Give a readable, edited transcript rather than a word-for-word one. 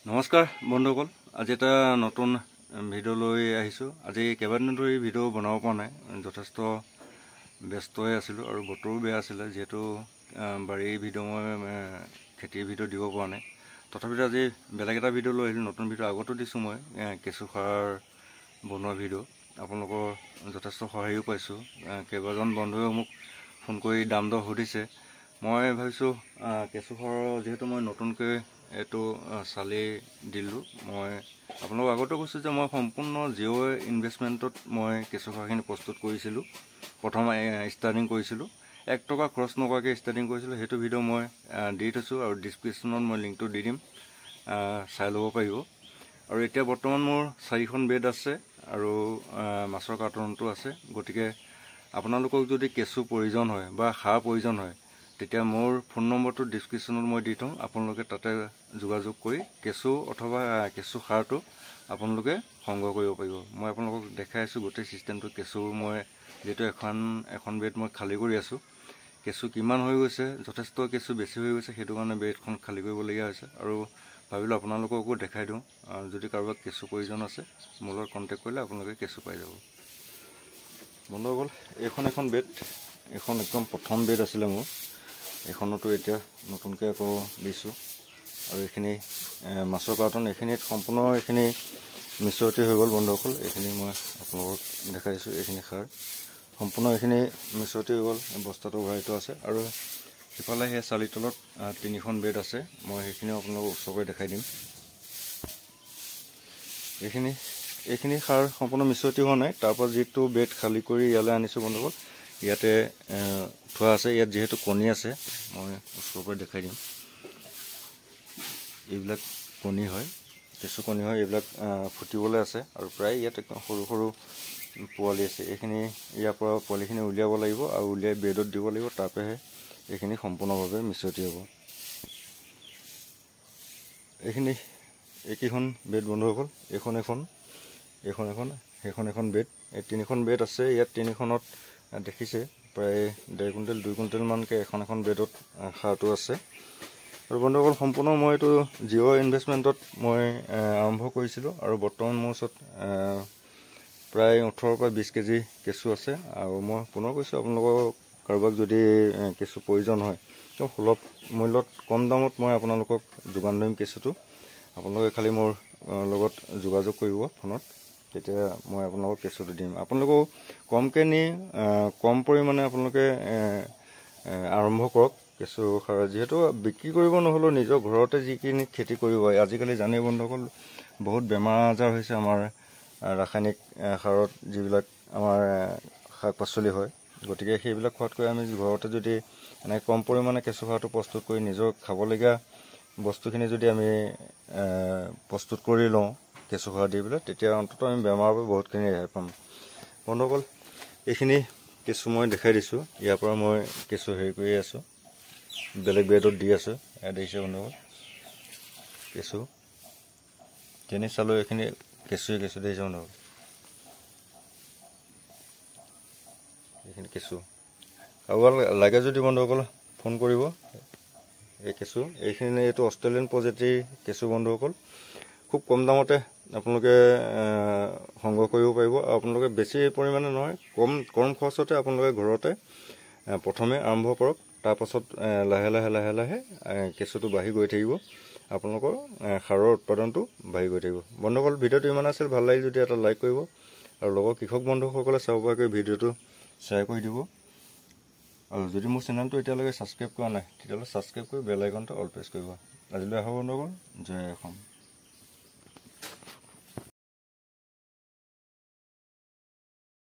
নমস্কাৰ বন্ধুসকল, আজি এটা নতুন ভিডিঅ' লৈ আহিছোঁ। আজি কেইবাদিন ধৰি ভিডিঅ' বনাব পৰা নাই, যথেষ্ট ব্যস্ত হৈ আছিলোঁ আৰু বতৰো বেয়া আছিলে। যিহেতু বাৰীৰ ভিডিঅ' মই খেতিৰ ভিডিঅ' দিব পৰা নাই, তথাপিতো আজি বেলেগ এটা ভিডিঅ' লৈ আহিলোঁ। নতুন ভিডিঅ' আগতো দিছোঁ মই কেঁচু সাৰ বনোৱা ভিডিঅ'। আপোনালোকৰ যথেষ্ট সহায়ো পাইছোঁ। কেইবাজন বন্ধুৱে মোক ফোন কৰি দাম দৰ সুধিছে। মই ভাবিছোঁ কেঁচু সাৰৰ যিহেতু মই নতুনকৈ এইটো চালি দিলোঁ, মই আপোনালোকক আগতে কৈছোঁ যে মই সম্পূৰ্ণ জিৰ' ইনভেষ্টমেণ্টত মই কেঁচু সাৰখিনি প্ৰস্তুত কৰিছিলোঁ। প্ৰথম ষ্টাৰ্টিং কৰিছিলোঁ, 1 টকা খৰচ নকৰাকৈ ষ্টাৰ্টিং কৰিছিলোঁ। সেইটো ভিডিঅ' মই দি থৈছোঁ আৰু ডিছক্ৰিপশ্যনত মই লিংকটো দি দিম, চাই ল'ব পাৰিব। আৰু এতিয়া বৰ্তমান মোৰ 4খন বেড আছে আৰু মাছৰ কাৰ্টনটো আছে। গতিকে আপোনালোকক যদি কেঁচু প্ৰয়োজন হয় বা সাৰ প্ৰয়োজন হয়, তেতিয়া মোৰ ফোন নম্বৰটো ডিছক্ৰিপশ্যনত মই দি থওঁ। আপোনালোকে তাতে যোগাযোগ কৰি কেঁচু অথবা কেঁচু সাৰটো আপোনালোকে সংগ্ৰহ কৰিব পাৰিব। মই আপোনালোকক দেখাই আছোঁ গোটেই ছিষ্টেমটো। কেঁচু মই যিহেতু এখন বেড মই খালী কৰি আছোঁ, কেঁচু কিমান হৈ গৈছে, যথেষ্ট কেঁচু বেছি হৈ গৈছে, সেইটো কাৰণে বেডখন খালী কৰিবলগীয়া হৈছে। আৰু ভাবিলোঁ আপোনালোককো দেখাই দিওঁ, যদি কাৰোবাক কেঁচু প্ৰয়োজন আছে মোৰ লগত কণ্টেক্ট কৰিলে আপোনালোকে কেঁচু পাই যাব। বন্ধুসকল, এখন বেড, এখন একদম প্ৰথম বেড আছিলে মোৰ। এইখনতো এতিয়া নতুনকৈ আকৌ দিছোঁ। আৰু এইখিনি মাছৰ কাৰ্টন, এইখিনিত সম্পূৰ্ণ এইখিনি মিশ্ৰতি হৈ গ'ল বন্ধুসকল। এইখিনি মই আপোনালোকক দেখাইছোঁ। এইখিনি সাৰ সম্পূৰ্ণ এইখিনি মিশ্ৰতি হৈ গ'ল, বস্তাটো ভৰাই থোৱা আছে। আৰু সিফালে সেই চালিৰ তলত 3খন বেড আছে, মই সেইখিনিও আপোনালোকক ওচৰকৈ দেখাই দিম। এইখিনি সাৰ সম্পূৰ্ণ মিশ্ৰতি হোৱা নাই। তাৰপৰা যিটো বেড খালী কৰি ইয়ালৈ আনিছোঁ বন্ধুসকল, ইয়াতে থোৱা আছে। ইয়াত যিহেতু কণী আছে, মই ওচৰৰ পৰা দেখাই দিম। এইবিলাক কণী হয়, কেঁচু কণী হয়। এইবিলাক ফুটিবলৈ আছে আৰু প্ৰায় ইয়াত একদম সৰু সৰু পোৱালি আছে। এইখিনি ইয়াৰ পৰা পোৱালিখিনি উলিয়াব লাগিব আৰু উলিয়াই বেডত দিব লাগিব, তাৰপৰাহে এইখিনি সম্পূৰ্ণভাৱে মিশ্ৰতি হ'ব। এইকেইখন বেড বন্ধুসকল, এইখন এখন বেড। এই 3খন বেড আছে। ইয়াত 3খনত দেখিছে প্ৰায় 1.5 কুইণ্টেল 2 কুইণ্টেলমানকৈ এখন বেডত সাৰটো আছে। আৰু বন্ধুসকল, সম্পূৰ্ণ মই এইটো জিৰ' ইনভেষ্টমেণ্টত মই আৰম্ভ কৰিছিলোঁ। আৰু বৰ্তমান মোৰ ওচৰত প্ৰায় 18 পৰা 20 কেজি কেঁচু আছে। আৰু মই পুনৰ কৈছোঁ, আপোনালোকক কাৰোবাক যদি কেঁচু প্ৰয়োজন হয়, তো সুলভ মূল্যত কম দামত মই আপোনালোকক যোগান ধৰিম কেঁচুটো। আপোনালোকে খালি মোৰ লগত যোগাযোগ কৰিব ফোনত, তেতিয়া মই আপোনালোকক কেঁচুটো দিম। আপোনালোকেও কমকৈ নি কম পৰিমাণে আপোনালোকে আৰম্ভ কৰক কেঁচু সাৰ। যিহেতু বিক্ৰী কৰিব নহ'লেও নিজৰ ঘৰতে যিখিনি খেতি কৰিব। আজিকালি জানেই বন্ধুসকল, বহুত বেমাৰ আজাৰ হৈছে আমাৰ ৰাসায়নিক সাৰত যিবিলাক আমাৰ শাক পাচলি হয়। গতিকে সেইবিলাক খোৱাতকৈ আমি ঘৰতে যদি এনেকৈ কম পৰিমাণে কেঁচু সাৰটো প্ৰস্তুত কৰি নিজৰ খাবলগীয়া বস্তুখিনি যদি আমি প্ৰস্তুত কৰি লওঁ কেঁচু সাৰ দি পেলাই, তেতিয়া অন্ততঃ আমি বেমাৰৰ পৰা বহুতখিনি ৰেহাই পাম। বন্ধুসকল, এইখিনি কেঁচু মই দেখাই দিছোঁ। ইয়াৰ পৰা মই কেঁচু হেৰি কৰি আছোঁ, বেলেগ বেডত দি আছোঁ। ইয়াত দেখিছে বন্ধুসকল, কেঁচু যেনে চালোঁ, এইখিনি কেঁচু দেখিছে বন্ধুসকল। এইখিনি কেঁচু কাৰোবাৰ লাগে যদি বন্ধুসকল ফোন কৰিব। এই কেঁচু এইটো অষ্ট্ৰেলিয়ান প্ৰজাতিৰ কেঁচু বন্ধুসকল। খুব কম দামতে আপোনালোকে সংগ্ৰহ কৰিব পাৰিব। আৰু আপোনালোকে বেছি পৰিমাণে নহয়, কম খৰচতে আপোনালোকে ঘৰতে প্ৰথমে আৰম্ভ কৰক। তাৰপাছত লাহে লাহে কেঁচুটো বাঢ়ি গৈ থাকিব, আপোনালোকৰ সাৰৰ উৎপাদনটো বাঢ়ি গৈ থাকিব। বন্ধুসকল, ভিডিঅ'টো ইমান আছিল। ভাল লাগিল যদি এটা লাইক কৰিব আৰু লগৰ কৃষক বন্ধুসকলে চাব পৰাকৈ ভিডিঅ'টো শ্বেয়াৰ কৰি দিব। আৰু যদি মোৰ চেনেলটো এতিয়ালৈকে ছাবস্ক্ৰাইব কৰা নাই, তেতিয়াহ'লে ছাবস্ক্ৰাইব কৰি বেল আইকনটো অল প্ৰেছ কৰিব। আজিলৈ আহক বন্ধুসকল, জয় অসম।